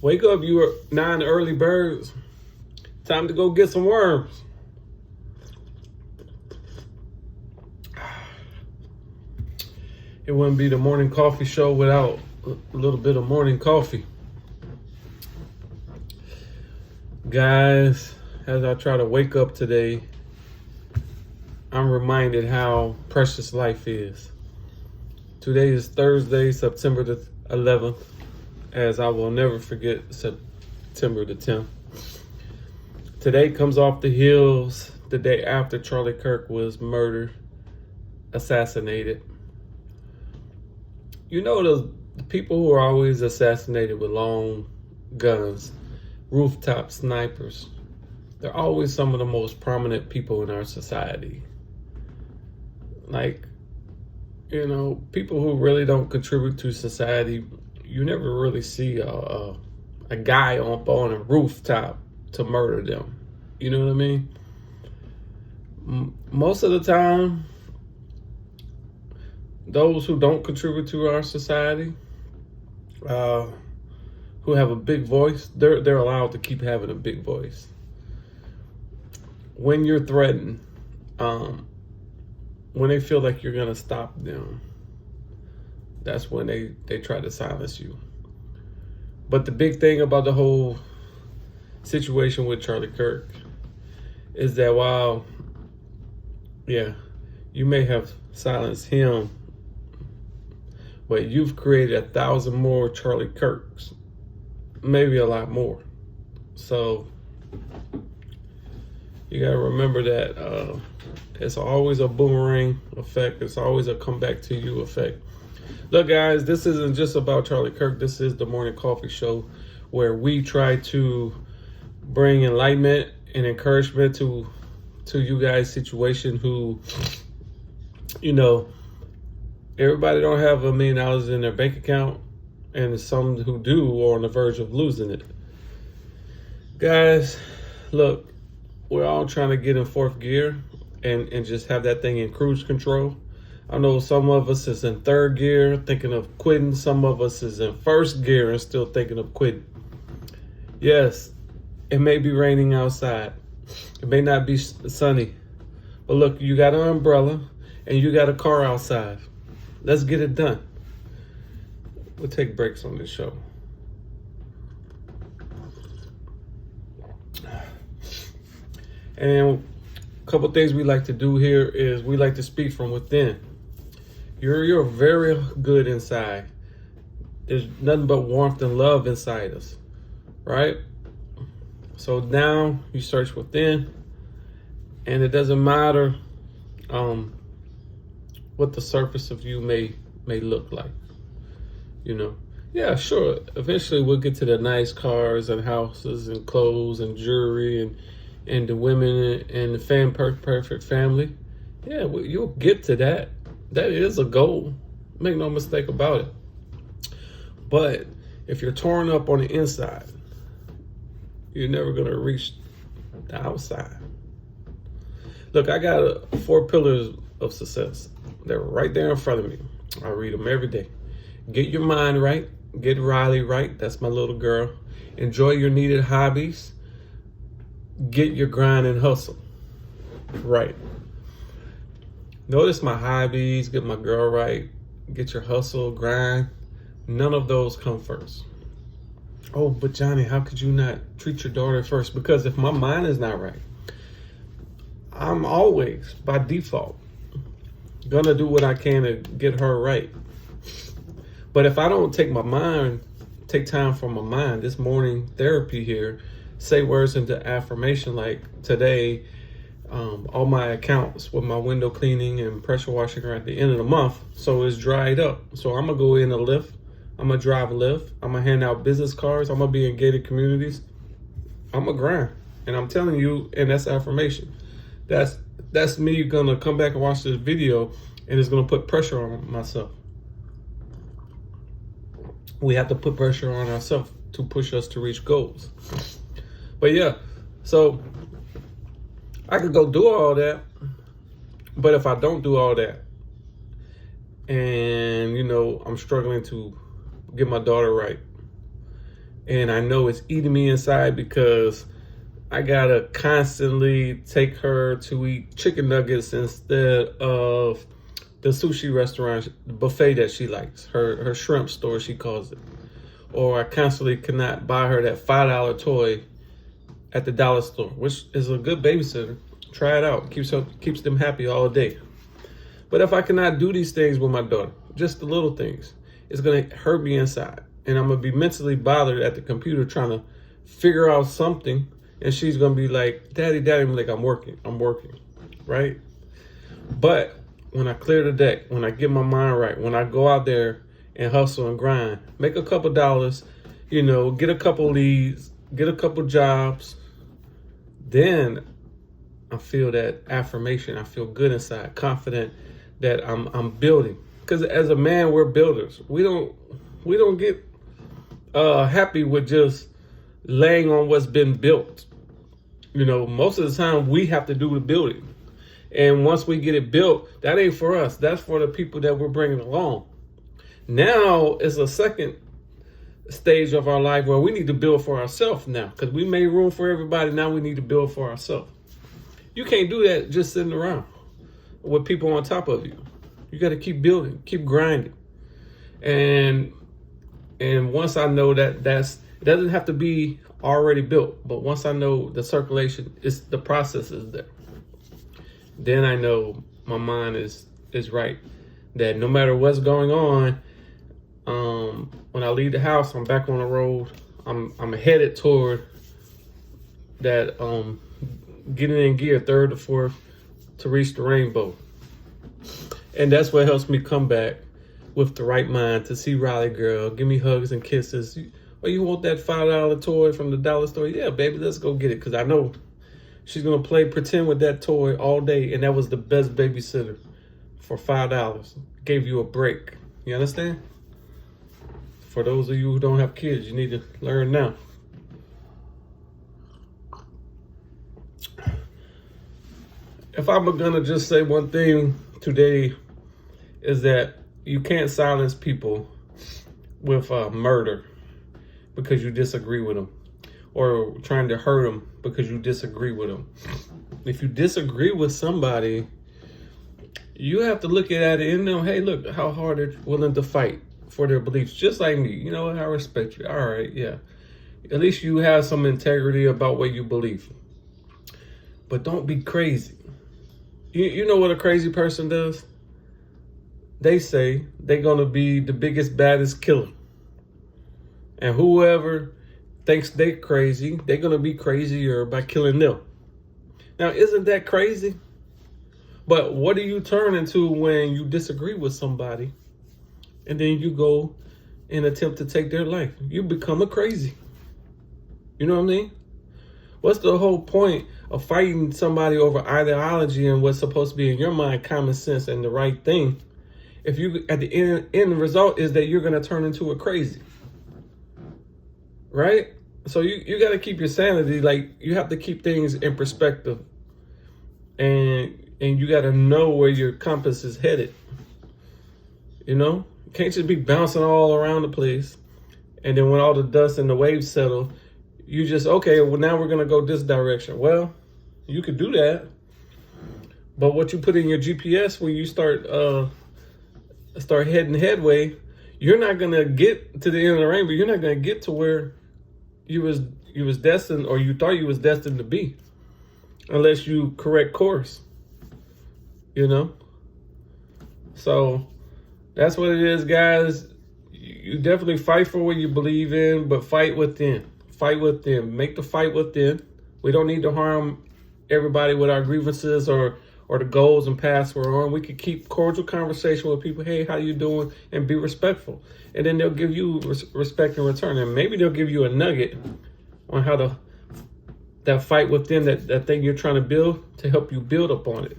Wake up, you 9 early birds. Time to go get some worms. It wouldn't be the morning coffee show without a little bit of morning coffee. Guys, as I try to wake up today, I'm reminded how precious life is. Today is Thursday, September the 11th, as I will never forget September the 10th. Today comes off the heels the day after Charlie Kirk was murdered, assassinated. You know the people who are always assassinated with long guns, rooftop snipers. They're always some of the most prominent people in our society. Like, you know, people who really don't contribute to society, you never really see a guy up on a rooftop to murder them. You know what I mean? Most of the time, those who don't contribute to our society, who have a big voice, they're allowed to keep having a big voice. When you're threatened, when they feel like you're gonna stop them, that's when they try to silence you. But the big thing about the whole situation with Charlie Kirk is that while, you may have silenced him, but you've created 1,000 more Charlie Kirks, maybe a lot more. So you gotta remember that it's always a boomerang effect. It's always a come back to you effect. Look, guys, this isn't just about Charlie Kirk. This is the Morning Coffee Show, where we try to bring enlightenment and encouragement to you guys' situation who, you know, everybody don't have $1 million in their bank account, and some who do are on the verge of losing it. Guys, look, we're all trying to get in fourth gear and just have that thing in cruise control. I know some of us is in third gear thinking of quitting. Some of us is in first gear and still thinking of quitting. Yes, it may be raining outside. It may not be sunny. But look, you got an umbrella and you got a car outside. Let's get it done. We'll take breaks on this show. And a couple things we like to do here is we like to speak from within. You're very good inside. There's nothing but warmth and love inside us, right? So now you search within, and it doesn't matter what the surface of you may look like. You know, yeah, sure. Eventually we'll get to the nice cars and houses and clothes and jewelry and the women and the perfect family. Yeah, you'll get to that. That is a goal. Make no mistake about it. But if you're torn up on the inside, you're never going to reach the outside. Look, I got 4 pillars of success. They're right there in front of me. I read them every day. Get your mind right. Get Riley right. That's my little girl. Enjoy your needed hobbies. Get your grind and hustle right. Notice my hobbies. Get my girl right. Get your hustle, grind. None of those come first. Oh, but Johnny, how could you not treat your daughter first? Because if my mind is not right, I'm always, by default, gonna do what I can to get her right. But if I don't take time for my mind, this morning therapy here, say words into affirmation like today, all my accounts with my window cleaning and pressure washing are at the end of the month, so it's dried up. So I'm gonna go in a Lyft. I'm gonna drive a Lyft. I'm gonna hand out business cards. I'm gonna be in gated communities. I'm gonna grind, and I'm telling you, and that's affirmation. That's me gonna come back and watch this video, and it's gonna put pressure on myself. We have to put pressure on ourselves to push us to reach goals. But yeah, so I could go do all that, but if I don't do all that, and you know, I'm struggling to get my daughter right, And I know it's eating me inside because I gotta constantly take her to eat chicken nuggets instead of the sushi restaurant, the buffet that she likes, her shrimp store, she calls it. Or I constantly cannot buy her that $5 toy at the dollar store, which is a good babysitter. Try it out. Keeps them happy all day. But if I cannot do these things with my daughter, just the little things, it's going to hurt me inside. And I'm going to be mentally bothered at the computer trying to figure out something. And she's going to be like, Daddy, I'm like, I'm working, right? But when I clear the deck, when I get my mind right, when I go out there and hustle and grind, make a couple dollars, get a couple leads, get a couple jobs, then I feel that affirmation. I feel good inside, confident that I'm building. Because as a man, we're builders. We don't get happy with just laying on what's been built. Most of the time we have to do the building. And once we get it built, that ain't for us. That's for the people that we're bringing along. Now it's a second stage of our life where we need to build for ourselves now, because we made room for everybody. Now we need to build for ourselves. You can't do that just sitting around with people on top of you. You got to keep building, keep grinding. And once I know that it doesn't have to be already built, but once I know the circulation, the process is there, then I know my mind is right. That no matter what's going on, when I leave the house, I'm back on the road. I'm headed toward that getting in gear, third to fourth, to reach the rainbow. And that's what helps me come back with the right mind to see Riley girl, give me hugs and kisses. Oh, you want that $5 toy from the dollar store? Yeah, baby, let's go get it. Because I know she's going to pretend with that toy all day. And that was the best babysitter for $5. Gave you a break. You understand? For those of you who don't have kids, you need to learn now. If I'm going to just say one thing today, is that you can't silence people with murder because you disagree with them, or trying to hurt them because you disagree with them. If you disagree with somebody, you have to look at it and know, hey, look how hard they're willing to fight for their beliefs, just like me. You know what? I respect you. All right, yeah. At least you have some integrity about what you believe. But don't be crazy. You know what a crazy person does? They say they're going to be the biggest, baddest killer. And whoever thinks they're crazy, they're going to be crazier by killing them. Now, isn't that crazy? But what do you turn into when you disagree with somebody and then you go and attempt to take their life? You become a crazy. You know what I mean? What's the whole point of fighting somebody over ideology and what's supposed to be in your mind common sense and the right thing, if you at the end result is that you're going to turn into a crazy? Right? So you got to keep your sanity. Like, you have to keep things in perspective, and you got to know where your compass is headed. You can't just be bouncing all around the place, and then when all the dust and the waves settle, you just, okay, well, now we're going to go this direction. Well, you could do that, but what you put in your GPS when you start heading headway, you're not going to get to the end of the rainbow. You're not going to get to where you was destined, or you thought you was destined to be, unless you correct course. So that's what it is, guys. You definitely fight for what you believe in, but fight within. Fight within. Make the fight within. We don't need to harm everybody with our grievances or the goals and paths we're on. We could keep cordial conversation with people. Hey, how you doing? And be respectful. And then they'll give you respect in return. And maybe they'll give you a nugget on how that fight within, that thing you're trying to build, to help you build up on it.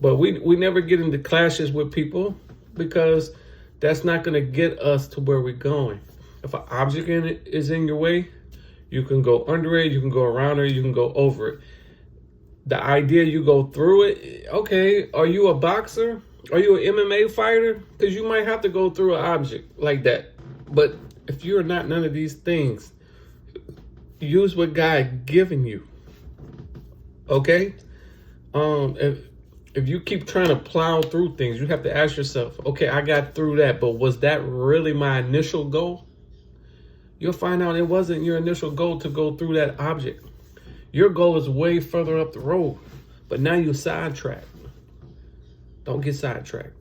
But we never get into clashes with people, because that's not going to get us to where we're going. If an object is in your way, you can go under it, you can go around it, you can go over it. The idea you go through it, okay, are you a boxer? Are you an MMA fighter? Because you might have to go through an object like that. But if you're not none of these things, use what God given you. Okay? If you keep trying to plow through things, you have to ask yourself, okay, I got through that, but was that really my initial goal? You'll find out it wasn't your initial goal to go through that object. Your goal is way further up the road, but now you're sidetracked. Don't get sidetracked.